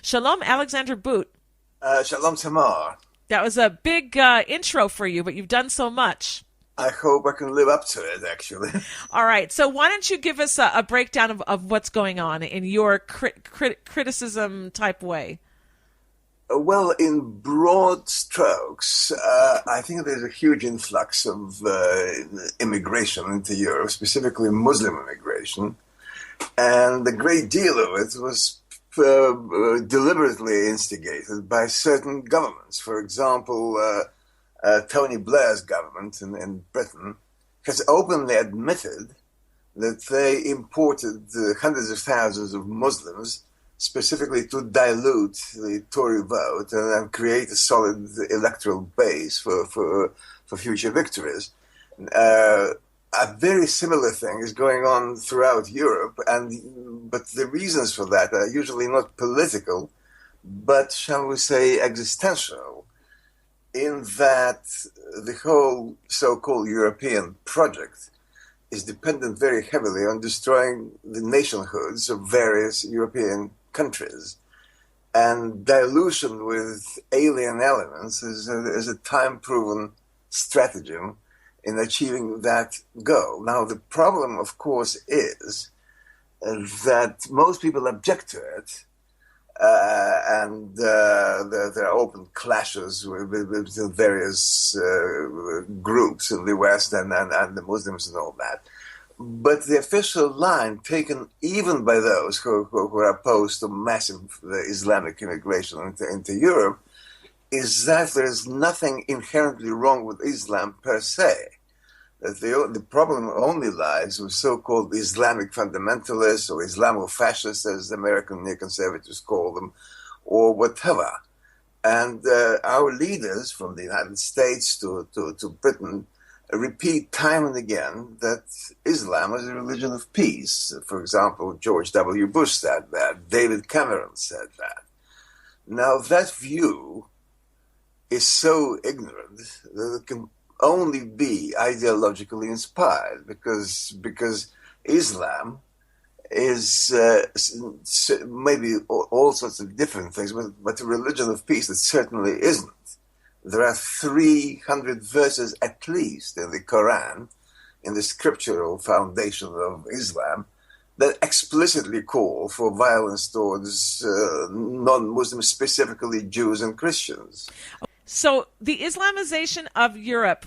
Shalom, Alexander Boot. Shalom, Tamar. That was a big intro for you, but you've done so much. I hope I can live up to it, actually. All right. So why don't you give us a breakdown of what's going on in your criticism type way? Well, in broad strokes, I think there's a huge influx of immigration into Europe, specifically Muslim immigration. And a great deal of it was deliberately instigated by certain governments. For example, Tony Blair's government in Britain has openly admitted that they imported hundreds of thousands of Muslims specifically to dilute the Tory vote and create a solid electoral base for future victories. A very similar thing is going on throughout Europe, but the reasons for that are usually not political, but shall we say existential, in that the whole so-called European project is dependent very heavily on destroying the nationhoods of various European countries. And dilution with alien elements is a time-proven stratagem in achieving that goal. Now, the problem, of course, is that most people object to it, and there are open clashes with various groups in the West and the Muslims and all that. But the official line taken even by those who are opposed to massive Islamic immigration into Europe is that there is nothing inherently wrong with Islam per se. That the problem only lies with so-called Islamic fundamentalists or Islamofascists, as the American neoconservatives call them, or whatever. And our leaders, from the United States to Britain, repeat time and again that Islam is a religion of peace. For example, George W. Bush said that. David Cameron said that. Now, that view is so ignorant that it can only be ideologically inspired, because Islam is maybe all sorts of different things, but a religion of peace that certainly isn't. There are 300 verses at least in the Quran, in the scriptural foundation of Islam, that explicitly call for violence towards non-Muslims, specifically Jews and Christians. So the Islamization of Europe,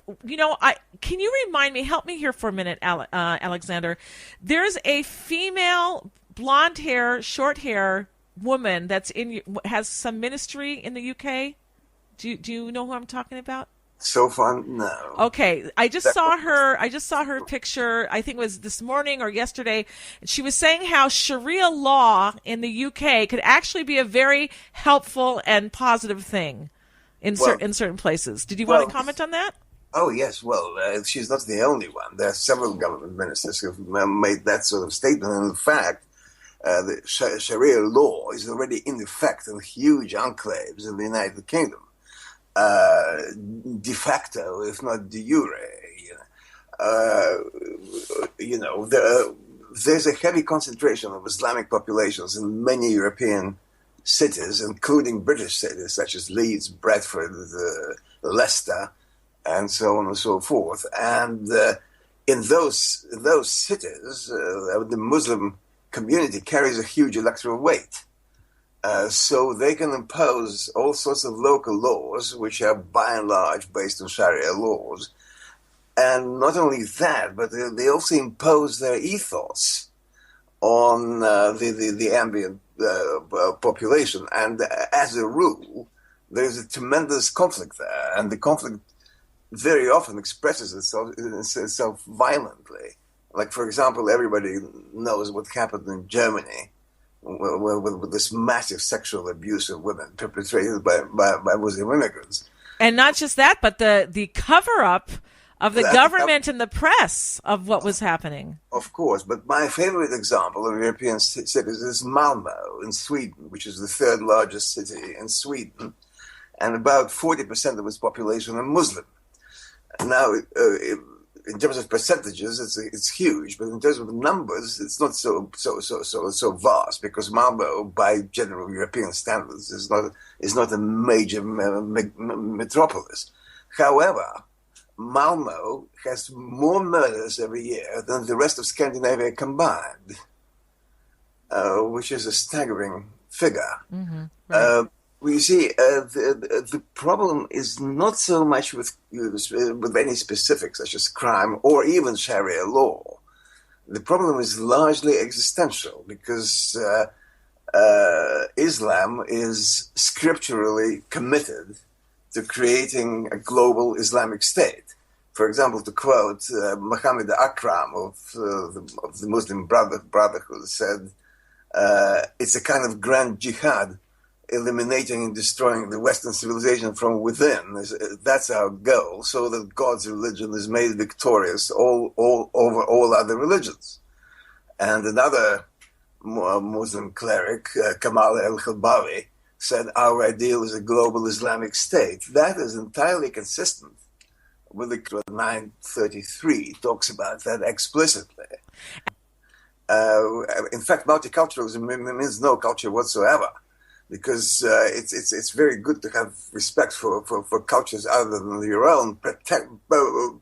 can you remind me, help me here for a minute, Alexander. There's a female blonde hair, short hair woman that's has some ministry in the UK. Do you know who I'm talking about? So far, no. Okay, I just saw her picture. I think it was this morning or yesterday. She was saying how Sharia law in the UK could actually be a very helpful and positive thing in certain places. Did you want to comment on that? Oh, yes. Well, she's not the only one. There are several government ministers who have made that sort of statement. And in fact, the Sharia law is already in effect in huge enclaves in the United Kingdom. De facto, if not de jure. There's a heavy concentration of Islamic populations in many European cities, including British cities such as Leeds, Bradford, Leicester, and so on and so forth. And in those cities, the Muslim community carries a huge electoral weight. So they can impose all sorts of local laws, which are by and large based on Sharia laws. And not only that, but they also impose their ethos on the ambient population. And as a rule, there's a tremendous conflict there. And the conflict very often expresses itself violently. Like, for example, everybody knows what happened in Germany with this massive sexual abuse of women perpetrated by Muslim immigrants. And not just that, but the cover-up of the government and the press of what was happening. Of course, but my favorite example of European cities is Malmö in Sweden, which is the third largest city in Sweden, and about 40% of its population are Muslim. Now, in terms of percentages, it's huge, but in terms of numbers, it's not so vast, because Malmo, by general European standards, is not a major metropolis. However, Malmo has more murders every year than the rest of Scandinavia combined, which is a staggering figure. Mm-hmm. Right. We see the problem is not so much with any specifics such as crime or even Sharia law. The problem is largely existential, because Islam is scripturally committed to creating a global Islamic state. For example, to quote Muhammad Akram of the Muslim Brotherhood said, it's a kind of grand jihad, eliminating and destroying the Western civilization from within. That's our goal, so that God's religion is made victorious all over all other religions. And another Muslim cleric, Kamal el-Khalbawi, said, our ideal is a global Islamic state. That is entirely consistent with the 933, talks about that explicitly. In fact, multiculturalism means no culture whatsoever, because it's very good to have respect for cultures other than your own,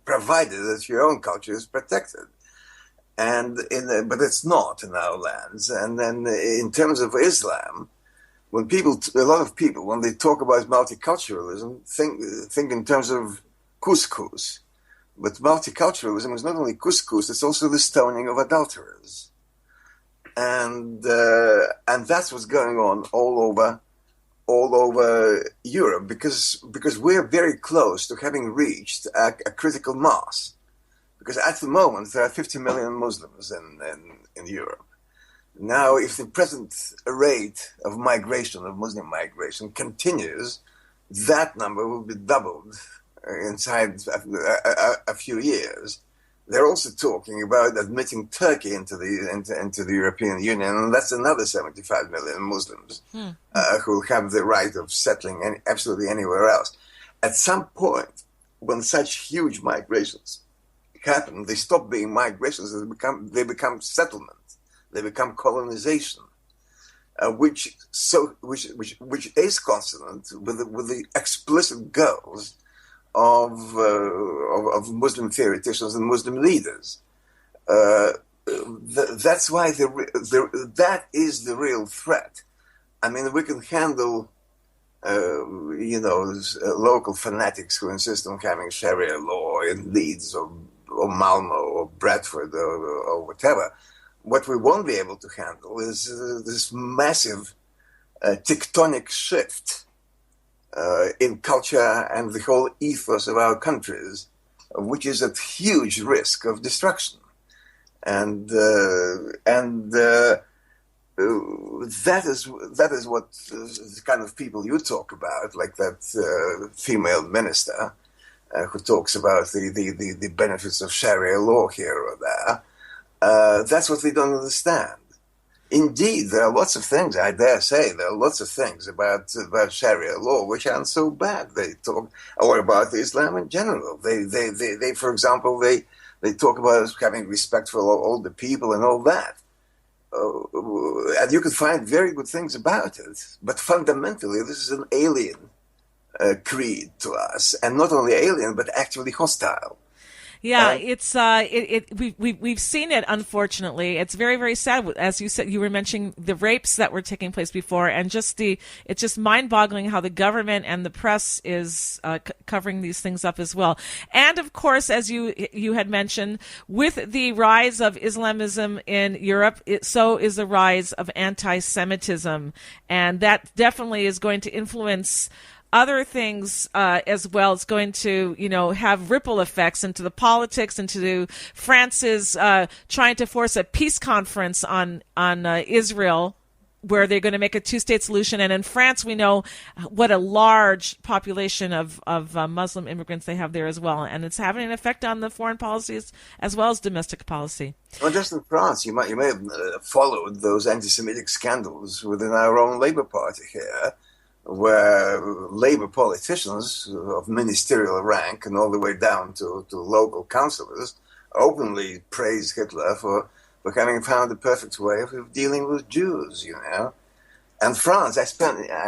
provided that your own culture is protected. But it's not in our lands. And then in terms of Islam, a lot of people, when they talk about multiculturalism, think in terms of couscous. But multiculturalism is not only couscous; it's also the stoning of adulterers. And that's what's going on all over Europe, because we're very close to having reached a critical mass. Because at the moment there are 50 million Muslims in Europe. Now, if the present rate of Muslim migration continues, that number will be doubled inside a few years. They're also talking about admitting Turkey into the European Union, and that's another 75 million Muslims who have the right of settling absolutely anywhere else. At some point, when such huge migrations happen, they stop being migrations; they become settlement. They become colonization, which is consonant with the explicit goals of Muslim theoreticians and Muslim leaders. That's why that is the real threat. I mean, we can handle, local fanatics who insist on having Sharia law in Leeds or Malmo or Bradford or whatever. What we won't be able to handle is this massive tectonic shift in culture and the whole ethos of our countries, which is at huge risk of destruction. And that is what the kind of people you talk about, like that female minister who talks about the benefits of Sharia law here or there. That's what they don't understand. Indeed, there are lots of things, I dare say, there are lots of things about Sharia law which aren't so bad. They talk, or about Islam in general. They for example, they talk about having respect for all the people and all that. And you can find very good things about it. But fundamentally, this is an alien creed to us. And not only alien, but actively hostile. Yeah, it's we've seen it. Unfortunately, it's very, very sad. As you said, you were mentioning the rapes that were taking place before, and it's just mind-boggling how the government and the press is covering these things up as well. And of course, as you had mentioned, with the rise of Islamism in Europe, so is the rise of anti-Semitism, and that definitely is going to influence other things as well. It's going to, have ripple effects into the politics, into France's trying to force a peace conference on Israel, where they're going to make a two-state solution. And in France, we know what a large population of Muslim immigrants they have there as well. And it's having an effect on the foreign policies as well as domestic policy. Well, just in France, you may have followed those anti-Semitic scandals within our own Labour Party here, where labor politicians of ministerial rank and all the way down to local councillors openly praised Hitler for having found the perfect way of dealing with Jews, you know. And France, I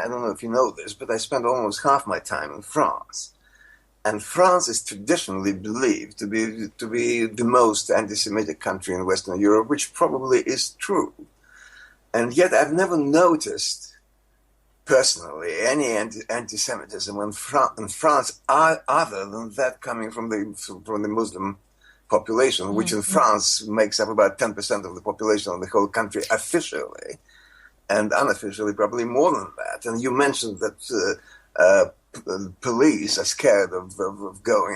don't know if you know this, but I spent almost half my time in France. And France is traditionally believed to be the most anti-Semitic country in Western Europe, which probably is true. And yet I've never noticed, personally, any anti-Semitism in France other than that coming from the Muslim population, which in France makes up about 10% of the population of the whole country officially, and unofficially probably more than that. And you mentioned that police are scared of going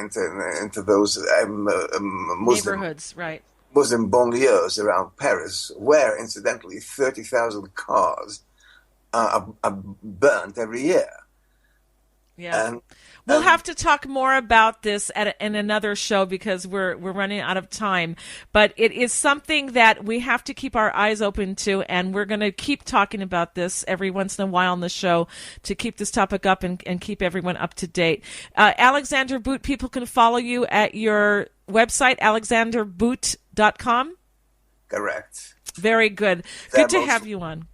into those Muslim neighborhoods, right? Muslim banlieues around Paris, where incidentally 30,000 cars are burnt every year. Yeah. We'll have to talk more about this in another show because we're running out of time. But it is something that we have to keep our eyes open to, and we're going to keep talking about this every once in a while on the show to keep this topic up and keep everyone up to date. Alexander Boot, people can follow you at your website, alexanderboot.com? Correct. Very good. Good to have you on.